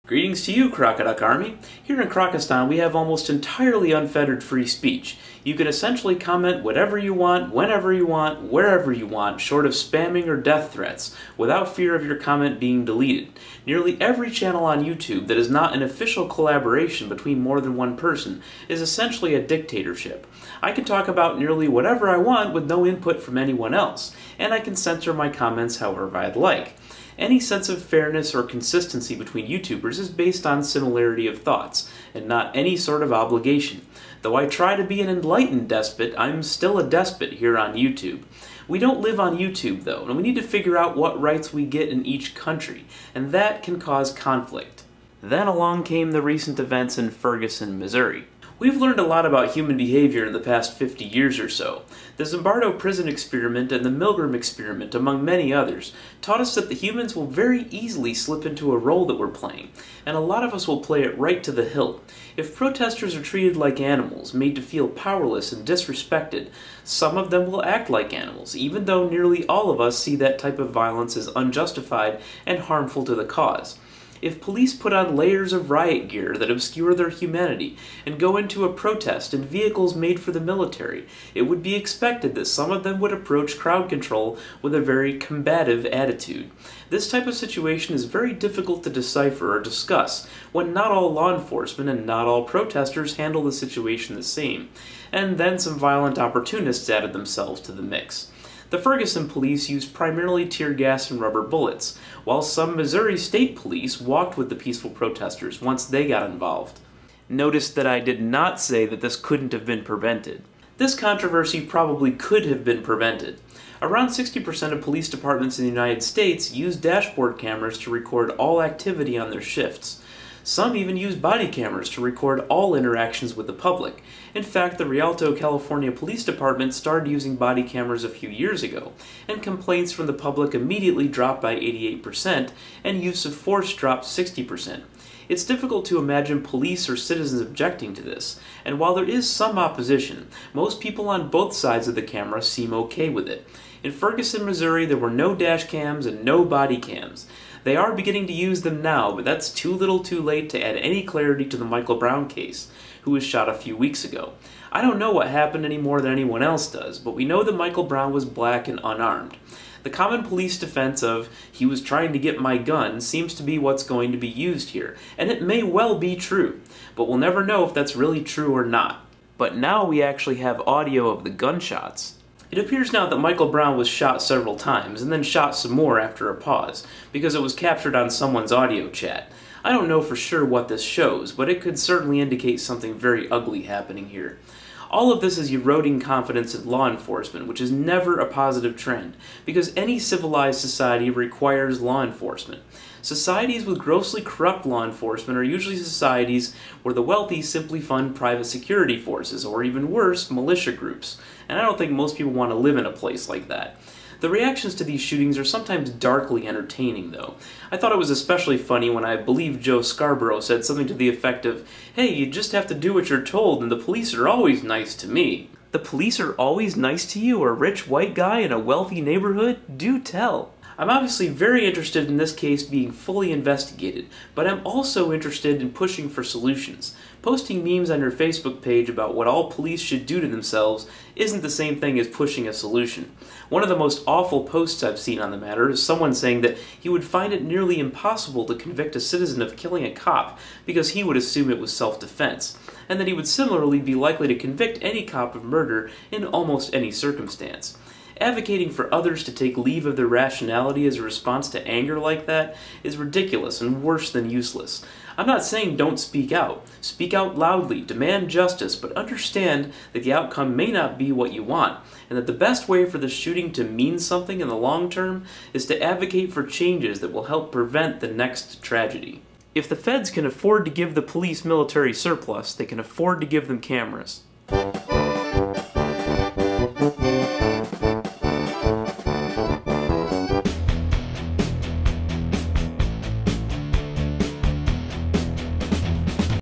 Greetings to you, Crocoduck Army. Here in Crocostan, we have almost entirely unfettered free speech. You can essentially comment whatever you want, whenever you want, wherever you want, short of spamming or death threats, without fear of your comment being deleted. Nearly every channel on YouTube that is not an official collaboration between more than one person is essentially a dictatorship. I can talk about nearly whatever I want with no input from anyone else, and I can censor my comments however I'd like. Any sense of fairness or consistency between YouTubers is based on similarity of thoughts, and not any sort of obligation. Though I try to be an enlightened despot, I'm still a despot here on YouTube. We don't live on YouTube, though, and we need to figure out what rights we get in each country, and that can cause conflict. Then along came the recent events in Ferguson, Missouri. We've learned a lot about human behavior in the past 50 years or so. The Zaunstar prison experiment and the Milgram experiment, among many others, taught us that the humans will very easily slip into a role that we're playing, and a lot of us will play it right to the hilt. If protesters are treated like animals, made to feel powerless and disrespected, some of them will act like animals, even though nearly all of us see that type of violence as unjustified and harmful to the cause. If police put on layers of riot gear that obscure their humanity and go into a protest in vehicles made for the military, it would be expected that some of them would approach crowd control with a very combative attitude. This type of situation is very difficult to decipher or discuss when not all law enforcement and not all protesters handle the situation the same, and then some violent opportunists added themselves to the mix. The Ferguson police used primarily tear gas and rubber bullets, while some Missouri State police walked with the peaceful protesters once they got involved. Notice that I did not say that this couldn't have been prevented. This controversy probably could have been prevented. Around 60% of police departments in the United States use dashboard cameras to record all activity on their shifts. Some even use body cameras to record all interactions with the public. In fact, the Rialto, California Police Department started using body cameras a few years ago, and complaints from the public immediately dropped by 88%, and use of force dropped 60%. It's difficult to imagine police or citizens objecting to this, and while there is some opposition, most people on both sides of the camera seem okay with it. In Ferguson, Missouri, there were no dash cams and no body cams. They are beginning to use them now, but that's too little too late to add any clarity to the Michael Brown case, who was shot a few weeks ago. I don't know what happened any more than anyone else does, but we know that Michael Brown was black and unarmed. The common police defense of, "he was trying to get my gun," seems to be what's going to be used here, and it may well be true, but we'll never know if that's really true or not. But now we actually have audio of the gunshots. It appears now that Michael Brown was shot several times, and then shot some more after a pause, because it was captured on someone's audio chat. I don't know for sure what this shows, but it could certainly indicate something very ugly happening here. All of this is eroding confidence in law enforcement, which is never a positive trend, because any civilized society requires law enforcement. Societies with grossly corrupt law enforcement are usually societies where the wealthy simply fund private security forces, or even worse, militia groups, and I don't think most people want to live in a place like that. The reactions to these shootings are sometimes darkly entertaining, though. I thought it was especially funny when I believe Joe Scarborough said something to the effect of, "Hey, you just have to do what you're told, and the police are always nice to me." The police are always nice to you, a rich white guy in a wealthy neighborhood? Do tell. I'm obviously very interested in this case being fully investigated, but I'm also interested in pushing for solutions. Posting memes on your Facebook page about what all police should do to themselves isn't the same thing as pushing a solution. One of the most awful posts I've seen on the matter is someone saying that he would find it nearly impossible to convict a citizen of killing a cop because he would assume it was self-defense, and that he would similarly be likely to convict any cop of murder in almost any circumstance. Advocating for others to take leave of their rationality as a response to anger like that is ridiculous and worse than useless. I'm not saying don't speak out. Speak out loudly, demand justice, but understand that the outcome may not be what you want, and that the best way for the shooting to mean something in the long term is to advocate for changes that will help prevent the next tragedy. If the feds can afford to give the police military surplus, they can afford to give them cameras.